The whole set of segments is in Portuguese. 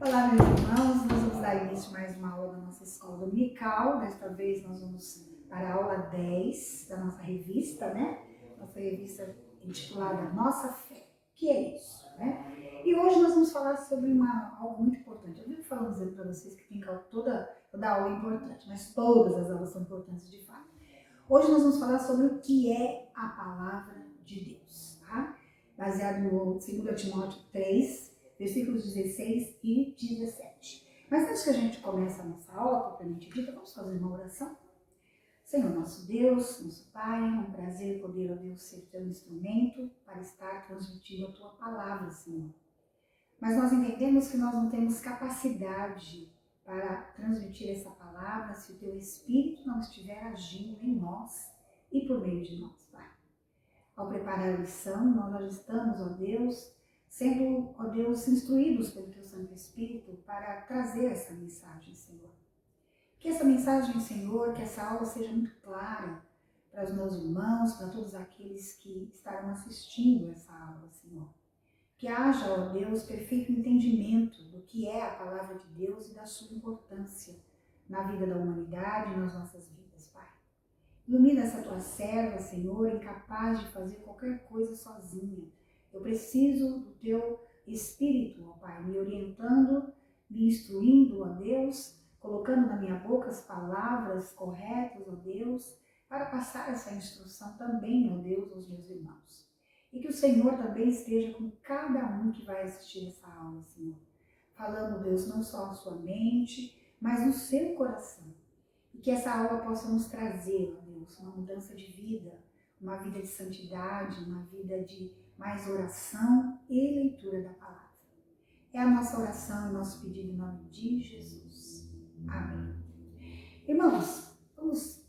Olá, meus irmãos, nós vamos dar início a mais uma aula da nossa escola dominical. Desta vez nós vamos para a aula 10 da nossa revista, né? Nossa revista intitulada Nossa Fé. O que é isso, né? E hoje nós vamos falar sobre algo muito importante. Eu vivo falando dizendo para vocês que toda aula é importante, mas todas as aulas são importantes de fato. Hoje nós vamos falar sobre o que é a palavra de Deus, tá? Baseado no 2 Timóteo 3, versículos 16 e 17. Mas antes que a gente comece a nossa aula propriamente dita, vamos fazer uma oração? Senhor nosso Deus, nosso Pai, é um prazer poder, ó Deus, ser teu instrumento para estar transmitindo a tua palavra, Senhor. Mas nós entendemos que nós não temos capacidade para transmitir essa palavra se o teu Espírito não estiver agindo em nós e por meio de nós, Pai. Ao preparar a lição, nós já estamos, ó Deus, sendo, ó Deus, instruídos pelo teu Santo Espírito para trazer essa mensagem, Senhor. Que essa mensagem, Senhor, que essa aula seja muito clara para os meus irmãos, para todos aqueles que estarão assistindo essa aula, Senhor. Que haja, ó Deus, perfeito entendimento do que é a palavra de Deus e da sua importância na vida da humanidade e nas nossas vidas, Pai. Ilumina essa tua serva, Senhor, incapaz de fazer qualquer coisa sozinha. Eu preciso do teu Espírito, ó Pai, me orientando, me instruindo, ó Deus, colocando na minha boca as palavras corretas, ó Deus, para passar essa instrução também, ó Deus, aos meus irmãos. E que o Senhor também esteja com cada um que vai assistir essa aula, Senhor. Falando, Deus, não só a sua mente, mas no seu coração. E que essa aula possa nos trazer, ó Deus, uma mudança de vida, uma vida de santidade, uma vida de mais oração e leitura da palavra. É a nossa oração, o nosso pedido em nome de Jesus. Amém. Irmãos, vamos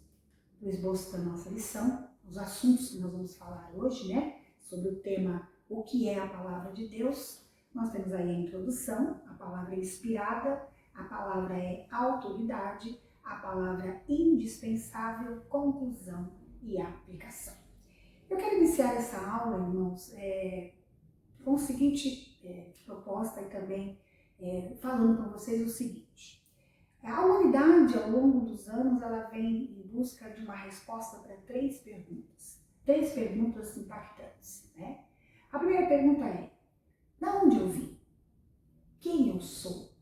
para o esboço da nossa lição, os assuntos que nós vamos falar hoje, né? Sobre o tema O que é a palavra de Deus. Nós temos aí a introdução, a palavra é inspirada, a palavra é autoridade, a palavra indispensável, conclusão e aplicação. Eu quero iniciar essa aula, irmãos, com a seguinte proposta e também falando para vocês o seguinte. A humanidade, ao longo dos anos, ela vem em busca de uma resposta para três perguntas impactantes, né? A primeira pergunta é: de onde eu vim? Quem eu sou?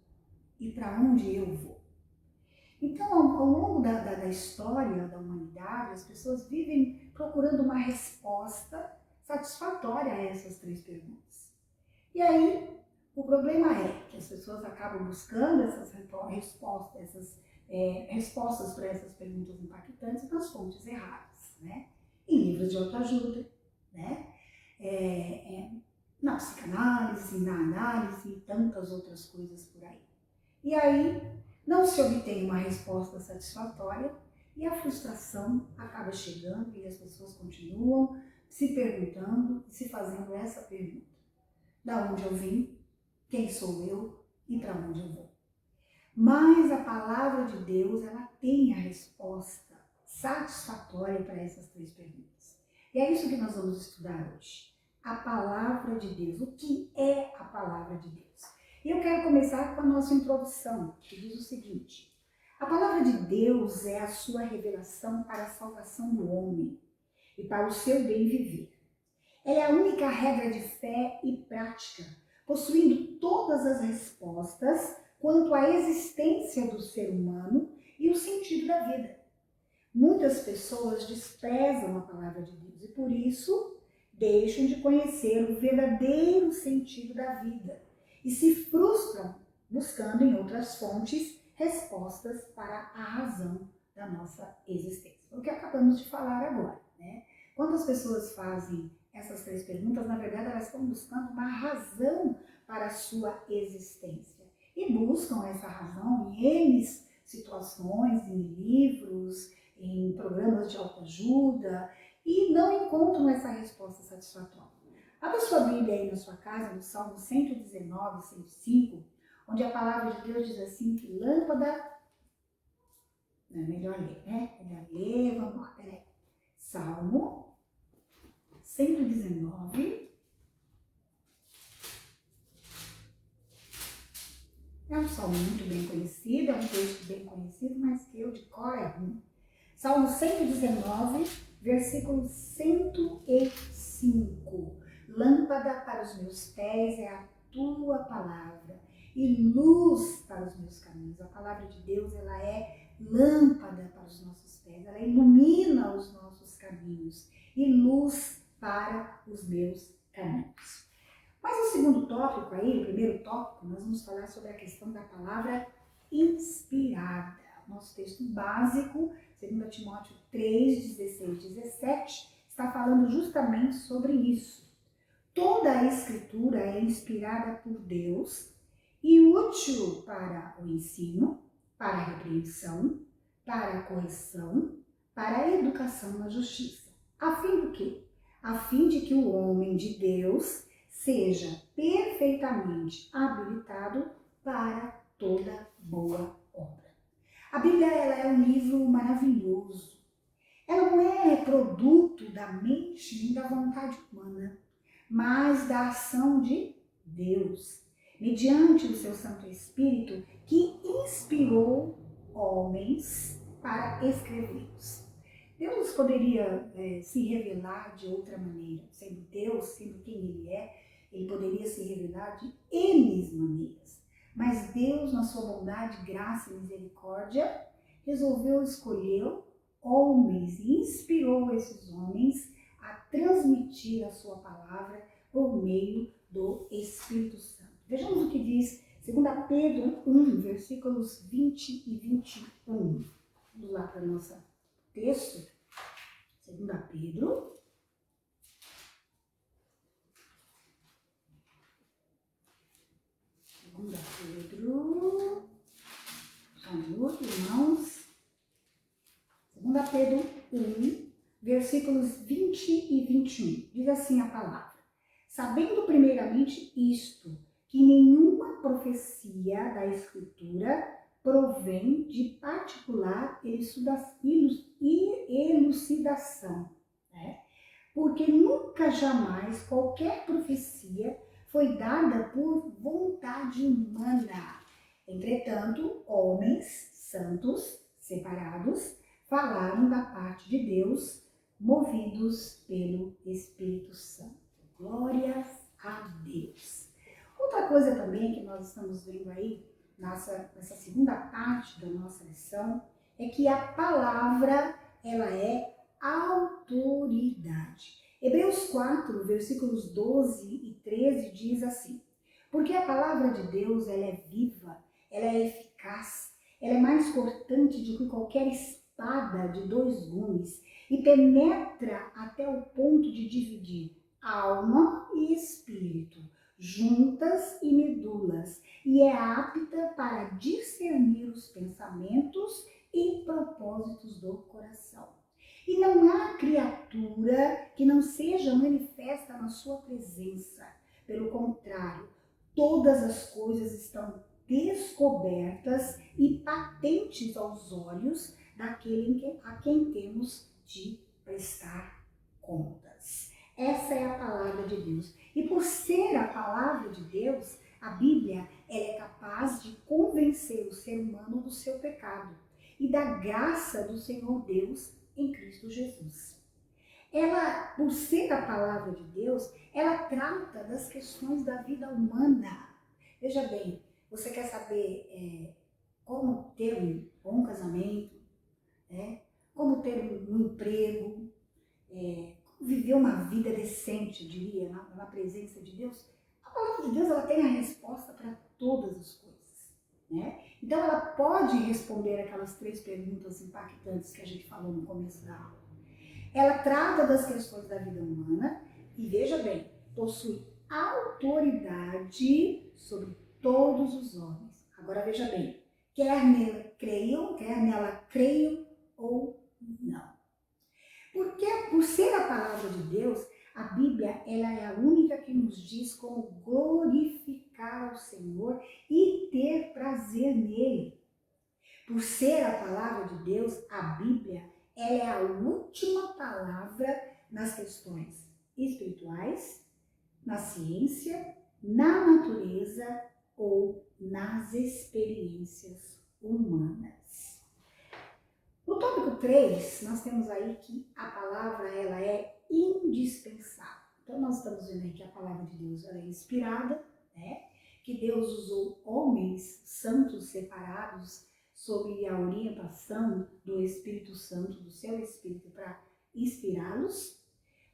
E para onde eu vou? Então, ao longo da história da humanidade, as pessoas vivem procurando uma resposta satisfatória a essas três perguntas. E aí, o problema é que as pessoas acabam buscando essas respostas para essas perguntas impactantes nas fontes erradas, né? Em livros de autoajuda, né? Na psicanálise, na análise e tantas outras coisas por aí. E aí, não se obtém uma resposta satisfatória e a frustração acaba chegando e as pessoas continuam se perguntando e se fazendo essa pergunta: da onde eu vim, quem sou eu e para onde eu vou? Mas a palavra de Deus, ela tem a resposta satisfatória para essas três perguntas. E é isso que nós vamos estudar hoje. A palavra de Deus. O que é a palavra de Deus? E eu quero começar com a nossa introdução, que diz o seguinte: a palavra de Deus é a sua revelação para a salvação do homem e para o seu bem viver. Ela é a única regra de fé e prática, possuindo todas as respostas quanto à existência do ser humano e o sentido da vida. Muitas pessoas desprezam a palavra de Deus e, por isso, deixam de conhecer o verdadeiro sentido da vida e se frustram buscando em outras fontes respostas para a razão da nossa existência. O que acabamos de falar agora, né? Quando as pessoas fazem essas três perguntas, na verdade, elas estão buscando uma razão para a sua existência. E buscam essa razão em N situações, em livros, em programas de autoajuda, e não encontram essa resposta satisfatória. Abra sua Bíblia aí na sua casa, no Salmo 119, 105, onde a palavra de Deus diz assim que lâmpada... Não é melhor ler, né? Melhor ler, vamos lá, peraí. Salmo 119. salmo muito bem conhecido, é um texto bem conhecido, mas que eu de cor é ruim. Salmo 119, versículo 105. Lâmpada para os meus pés é a tua palavra e luz para os meus caminhos. A palavra de Deus, ela é lâmpada para os nossos pés, ela ilumina os nossos caminhos e luz para os meus caminhos. Mas o segundo tópico aí, o primeiro tópico, nós vamos falar sobre a questão da palavra inspirada. Nosso texto básico, 2 Timóteo 3, 16, 17, está falando justamente sobre isso. Toda a escritura é inspirada por Deus e útil para o ensino, para a repreensão, para a correção, para a educação na justiça. A fim do quê? A fim de que o homem de Deus seja perfeitamente habilitado para toda boa obra. A Bíblia, ela é um livro maravilhoso. Ela não é produto da mente nem da vontade humana, mas da ação de Deus, mediante o seu Santo Espírito, que inspirou homens para escrevê-los. Deus poderia se revelar de outra maneira. Sendo Deus, sendo quem Ele é, Ele poderia se revelar de N maneiras. Mas Deus, na sua bondade, graça e misericórdia, resolveu escolher homens e inspirou esses homens a transmitir a sua palavra por meio do Espírito Santo. Vejamos o que diz 2 Pedro 1, versículos 20 e 21. Vamos lá para o nosso texto. 2 Pedro. Vamos, irmãos. 2 Pedro 1, versículos 20 e 21. Diz assim a palavra: sabendo primeiramente isto, que nenhuma profecia da Escritura provém de particular elucidação, né? Porque nunca jamais qualquer profecia foi dada por vontade humana. Entretanto, homens santos, separados, falaram da parte de Deus, movidos pelo Espírito Santo. Glórias a Deus. Outra coisa também que nós estamos vendo aí, nessa segunda parte da nossa lição, é que a palavra, ela é autoridade. Hebreus 4, versículos 12 e 13 diz assim: porque a palavra de Deus, ela é viva, ela é eficaz, ela é mais cortante do que qualquer espada de 2 gumes e penetra até o ponto de dividir alma e espírito, juntas e medulas, e é apta para discernir os pensamentos e propósitos do coração. E não há criatura que não seja manifesta na sua presença. Pelo contrário, todas as coisas estão descobertas e patentes aos olhos daquele a quem temos de prestar contas. Essa é a palavra de Deus. E por ser a palavra de Deus, a Bíblia é capaz de convencer o ser humano do seu pecado e da graça do Senhor Deus em Cristo Jesus. Ela, por ser a palavra de Deus, ela trata das questões da vida humana. Veja bem, você quer saber como ter um bom casamento, como ter um emprego, como viver uma vida decente, eu diria, na presença de Deus? A palavra de Deus, ela tem a resposta para todas as coisas, né? Então ela pode responder aquelas 3 perguntas impactantes que a gente falou no começo da aula. Ela trata das questões da vida humana e, veja bem, possui autoridade sobre todos os homens. Agora veja bem, quer nela creiam ou não. Porque, por ser a palavra de Deus, a Bíblia, ela é a única que nos diz como glorificar ao Senhor e ter prazer nele. Por ser a palavra de Deus, a Bíblia, ela é a última palavra nas questões espirituais, na ciência, na natureza ou nas experiências humanas. No tópico 3, nós temos aí que a palavra ela é indispensável. Então nós estamos vendo aí que a palavra de Deus ela é inspirada, né? Que Deus usou homens santos separados sob a orientação do Espírito Santo, do seu Espírito, para inspirá-los.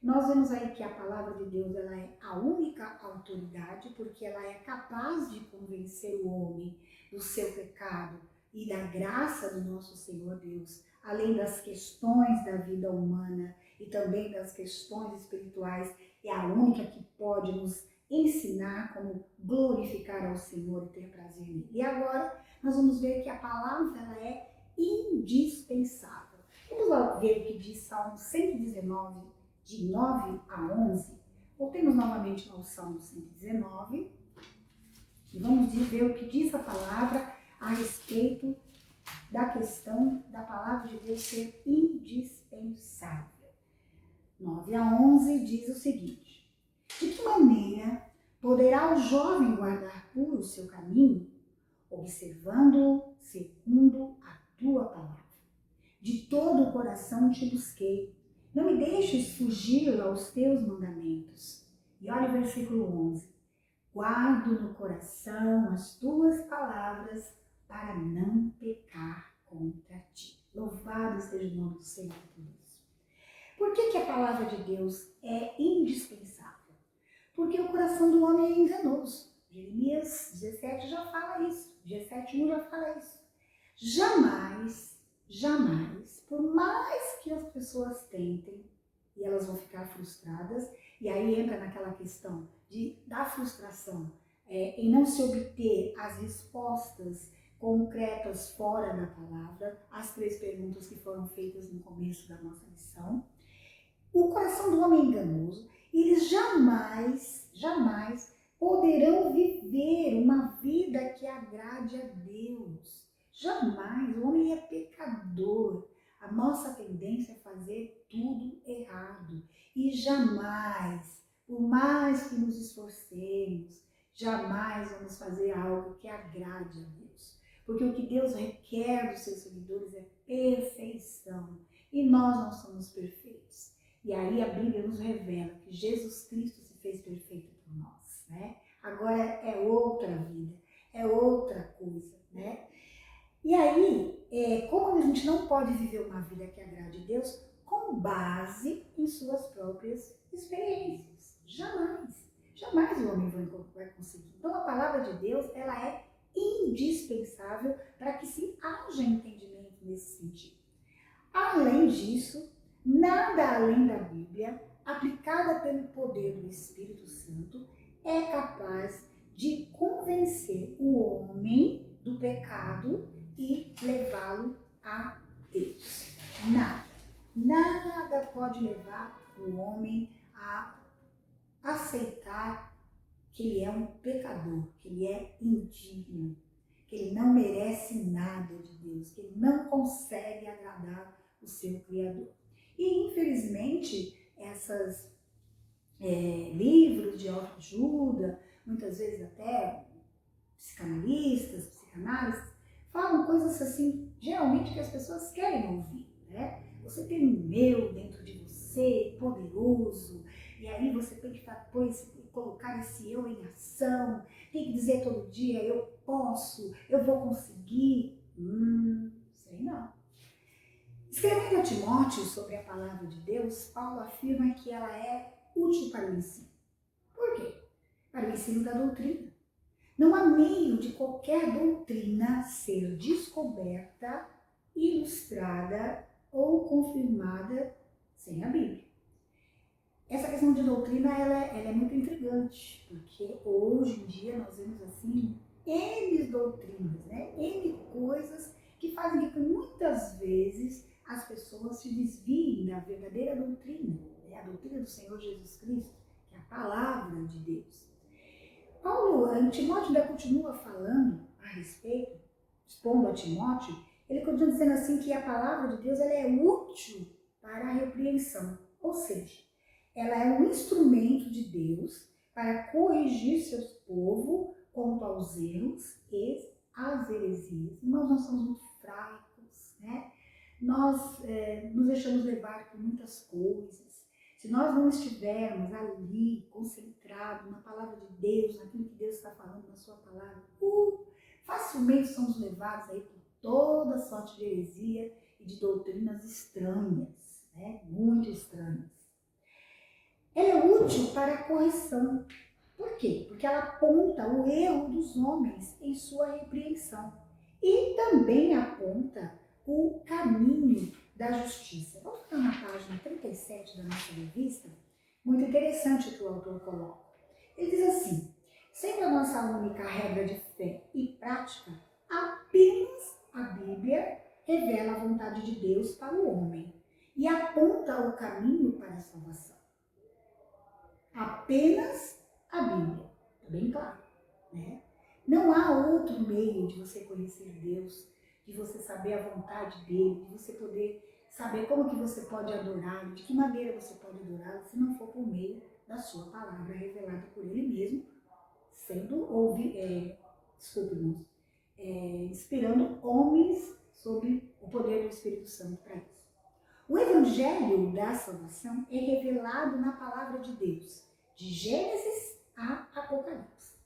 Nós vemos aí que a palavra de Deus ela é a única autoridade, porque ela é capaz de convencer o homem do seu pecado e da graça do nosso Senhor Deus, além das questões da vida humana e também das questões espirituais, é a única que pode nos ensinar como glorificar ao Senhor e ter prazer nele. E agora nós vamos ver que a palavra ela é indispensável. Vamos lá ver o que diz Salmo 119, de 9 a 11. Voltemos novamente ao Salmo 119 e vamos ver o que diz a palavra a respeito da questão da palavra de Deus ser indispensável. 9 a 11 diz o seguinte: de que maneira poderá o jovem guardar puro o seu caminho, observando-o segundo a tua palavra? De todo o coração te busquei, não me deixes fugir aos teus mandamentos. E olha o versículo 11. Guardo no coração as tuas palavras para não pecar contra ti. Louvado seja o nome do Senhor por isso. Por que a palavra de Deus é indispensável? Porque o coração do homem é enganoso. Jeremias 17 já fala isso. 17:1 já fala isso. Jamais, por mais que as pessoas tentem, e elas vão ficar frustradas, e aí entra naquela questão da frustração em não se obter as respostas concretas fora da palavra, as 3 perguntas que foram feitas no começo da nossa lição. O coração do homem é enganoso, e eles jamais poderão viver uma vida que agrade a Deus. Jamais, o homem é pecador. A nossa tendência é fazer tudo errado. E jamais, por mais que nos esforcemos, jamais vamos fazer algo que agrade a Deus. Porque o que Deus requer dos seus seguidores é perfeição. E nós não somos perfeitos. E aí a Bíblia nos revela que Jesus Cristo se fez perfeito por nós, né? Agora é outra vida, é outra coisa, né? E aí, como a gente não pode viver uma vida que agrade a Deus com base em suas próprias experiências. Jamais o homem vai conseguir. Então a palavra de Deus, ela é indispensável para que se haja entendimento nesse sentido. Além disso, nada além da Bíblia, aplicada pelo poder do Espírito Santo, é capaz de convencer o homem do pecado e levá-lo a Deus. Nada pode levar o homem a aceitar que ele é um pecador, que ele é indigno, que ele não merece nada de Deus, que ele não consegue agradar o seu Criador. E, infelizmente, esses livros de autoajuda, muitas vezes até psicanalistas, psicanálises, falam coisas assim, geralmente que as pessoas querem ouvir, né? Você tem um eu dentro de você, poderoso, e aí você tem que colocar esse eu em ação, tem que dizer todo dia, eu posso, eu vou conseguir. Sei não. Escrevendo a Timóteo sobre a palavra de Deus, Paulo afirma que ela é útil para o ensino. Por quê? Para o ensino da doutrina. Não há meio de qualquer doutrina ser descoberta, ilustrada ou confirmada sem a Bíblia. Essa questão de doutrina ela é muito intrigante, porque hoje em dia nós vemos assim N doutrinas, né? N coisas que fazem com que muitas vezes as pessoas se desviem da verdadeira doutrina, né? A doutrina do Senhor Jesus Cristo, que é a palavra de Deus. Paulo, em Timóteo ainda continua falando a respeito, expondo a Timóteo, ele continua dizendo assim que a palavra de Deus ela é útil para a repreensão, ou seja, ela é um instrumento de Deus para corrigir seu povo quanto aos erros e às heresias. Irmãos, nós somos muito fracos, né? Nós nos deixamos levar por muitas coisas. Se nós não estivermos ali, concentrados na palavra de Deus, naquilo que Deus está falando na sua palavra, facilmente somos levados aí por toda sorte de heresia e de doutrinas estranhas, né? Muito estranhas. Ela é útil para a correção. Por quê? Porque ela aponta o erro dos homens em sua repreensão e também aponta o caminho da justiça. Vamos ficar na página 37 da nossa revista. Muito interessante o que o autor coloca. Ele diz assim: sendo a nossa única regra de fé e prática, apenas a Bíblia revela a vontade de Deus para o homem e aponta o caminho para a salvação. Apenas a Bíblia. Está bem claro, né? Não há outro meio de você conhecer Deus, de você saber a vontade dele, de você poder saber como que você pode adorá-lo, de que maneira você pode adorá-lo, se não for por meio da sua palavra revelada por ele mesmo, sendo inspirando homens sob o poder do Espírito Santo para isso. O Evangelho da salvação é revelado na palavra de Deus, de Gênesis a Apocalipse.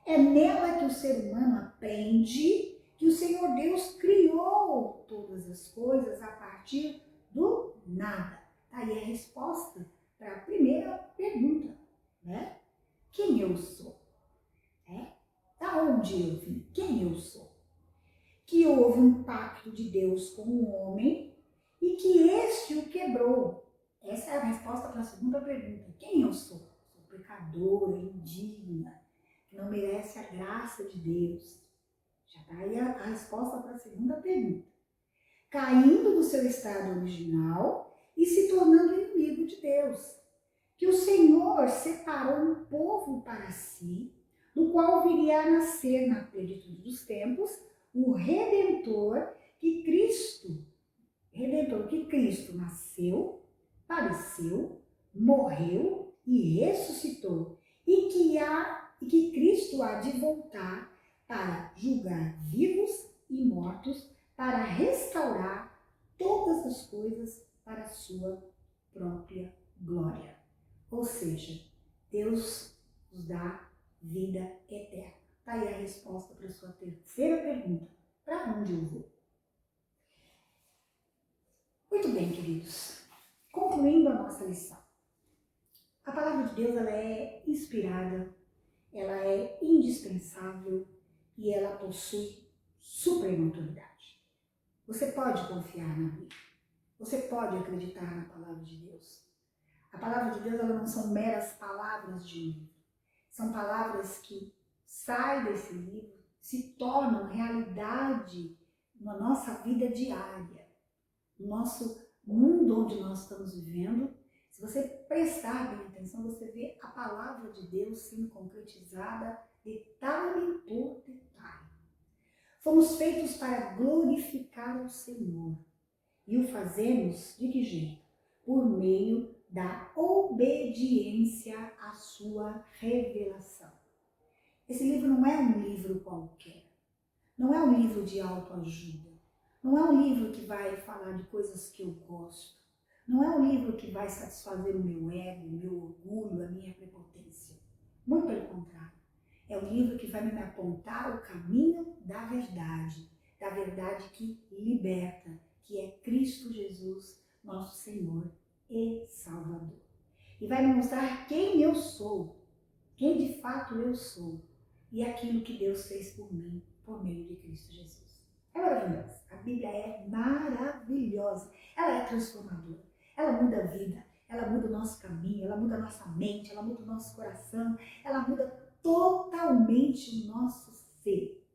É nela que o ser humano aprende que o Senhor Deus criou todas as coisas a partir do nada. Aí é a resposta para a primeira pergunta, né? Quem eu sou? Da onde eu vim? Quem eu sou? Que houve um pacto de Deus com o homem e que este o quebrou. Essa é a resposta para a segunda pergunta. Quem eu sou? Sou pecadora, indigna, que não merece a graça de Deus. Já está aí a resposta para a segunda pergunta. Caindo do seu estado original e se tornando inimigo de Deus. Que o Senhor separou um povo para si, do qual viria a nascer na plenitude dos tempos o Redentor que Cristo nasceu, padeceu, morreu e ressuscitou, e que Cristo há de voltar para julgar vivos e mortos, para restaurar todas as coisas para a sua própria glória. Ou seja, Deus nos dá vida eterna. Está aí a resposta para a sua terceira pergunta. Para onde eu vou? Muito bem, queridos. Concluindo a nossa lição. A palavra de Deus ela é inspirada, ela é indispensável e ela possui suprema autoridade. Você pode confiar na Bíblia. Você pode acreditar na palavra de Deus. A palavra de Deus ela não são meras palavras de um livro. São palavras que saem desse livro, se tornam realidade na nossa vida diária, no nosso mundo onde nós estamos vivendo. Se você prestar bem atenção, você vê a palavra de Deus sendo concretizada detalhe por detalhe. Fomos feitos para glorificar o Senhor. E o fazemos de que jeito? Por meio da obediência à sua revelação. Esse livro não é um livro qualquer. Não é um livro de autoajuda. Não é um livro que vai falar de coisas que eu gosto. Não é um livro que vai satisfazer o meu ego, o meu orgulho, a minha prepotência. Muito pelo contrário. É um livro que vai me apontar o caminho da verdade que liberta, que é Cristo Jesus, nosso Senhor e Salvador. E vai me mostrar quem eu sou, quem de fato eu sou e aquilo que Deus fez por mim, por meio de Cristo Jesus. É maravilhosa. A Bíblia é maravilhosa. Ela é transformadora. Ela muda a vida. Ela muda o nosso caminho. Ela muda a nossa mente. Ela muda o nosso coração. Ela muda totalmente o nosso ser.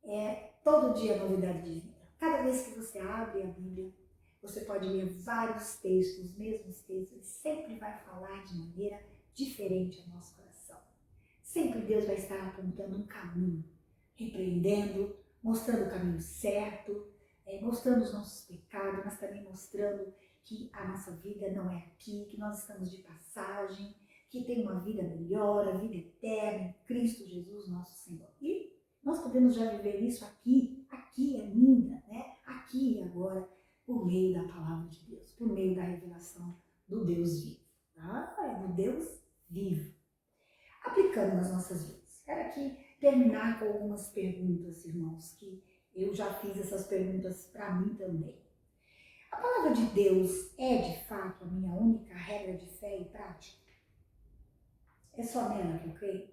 É todo dia novidade de vida. Cada vez que você abre a Bíblia, você pode ler vários textos, os mesmos textos. Ele sempre vai falar de maneira diferente ao nosso coração. Sempre Deus vai estar apontando um caminho, repreendendo, mostrando o caminho certo, mostrando os nossos pecados, mas também mostrando que a nossa vida não é aqui, que nós estamos de passagem, que tem uma vida melhor, a vida eterna em Cristo Jesus, nosso Senhor. E nós podemos já viver isso aqui ainda, né? Aqui e agora, por meio da palavra de Deus, por meio da revelação do Deus vivo, tá? É do Deus vivo. Aplicando nas nossas vidas. Quero aqui terminar com algumas perguntas, irmãos, que eu já fiz essas perguntas para mim também. A palavra de Deus é, de fato, a minha única regra de fé e prática? É só nela que eu creio?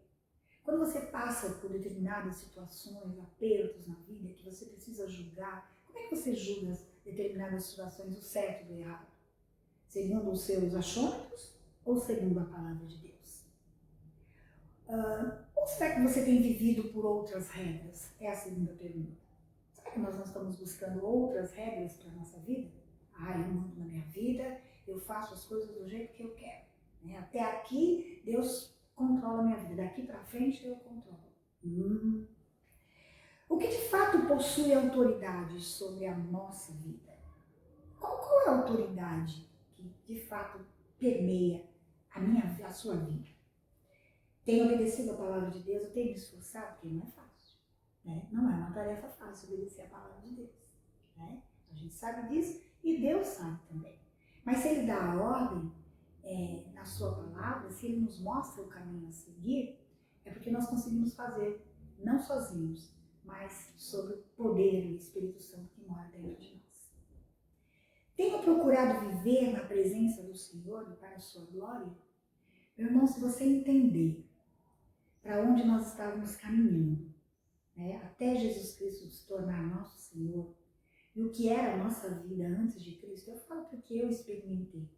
Quando você passa por determinadas situações, apertos na vida, que você precisa julgar, como é que você julga determinadas situações, o certo e o errado? Segundo os seus achômetros ou segundo a palavra de Deus? Ou será que você tem vivido por outras regras? É a segunda pergunta. Será que nós não estamos buscando outras regras para a nossa vida? Eu mando na minha vida, eu faço as coisas do jeito que eu quero. Até aqui, Deus controla a minha vida. Daqui para frente, eu controlo. O que de fato possui autoridade sobre a nossa vida? Qual é a autoridade que de fato permeia a sua vida? Tenho obedecido a palavra de Deus, eu tenho me esforçado, porque não é fácil. Não é uma tarefa fácil obedecer a palavra de Deus. A gente sabe disso e Deus sabe também. Mas se Ele dá a ordem na sua palavra, se Ele nos mostra o caminho a seguir, é porque nós conseguimos fazer, não sozinhos, mas sob o poder do Espírito Santo que mora dentro de nós. Tenho procurado viver na presença do Senhor e para a sua glória? Meu irmão, se você entender para onde nós estávamos caminhando, até Jesus Cristo se tornar nosso Senhor, e o que era a nossa vida antes de Cristo, eu falo porque eu experimentei.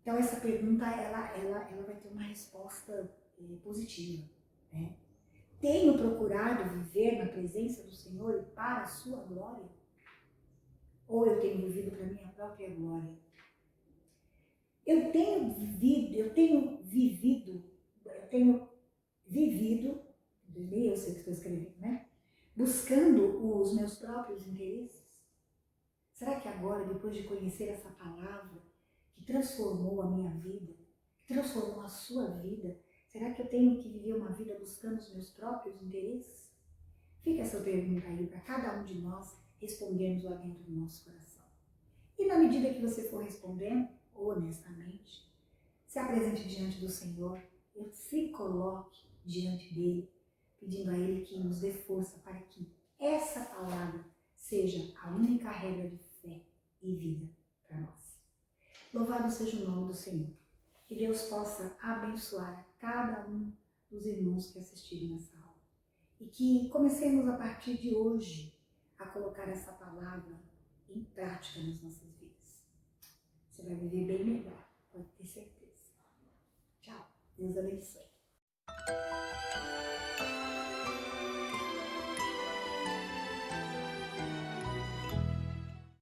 Então essa pergunta, ela vai ter uma resposta positiva. Tenho procurado viver na presença do Senhor e para a sua glória? Ou eu tenho vivido para a minha própria glória? Eu tenho vivido, eu sei o que estou escrevendo, buscando os meus próprios interesses? Será que agora, depois de conhecer essa palavra que transformou a minha vida, que transformou a sua vida, será que eu tenho que viver uma vida buscando os meus próprios interesses? Fica essa pergunta aí para cada um de nós respondermos lá dentro do nosso coração. E na medida que você for respondendo, honestamente, se apresente diante do Senhor, se coloque diante dele, pedindo a ele que nos dê força para que essa palavra seja a única regra de fé e vida para nós. Louvado seja o nome do Senhor. Que Deus possa abençoar cada um dos irmãos que assistirem nessa aula. E que comecemos a partir de hoje a colocar essa palavra em prática nas nossas vidas. Você vai viver bem melhor, pode ter certeza. Tchau. Deus abençoe.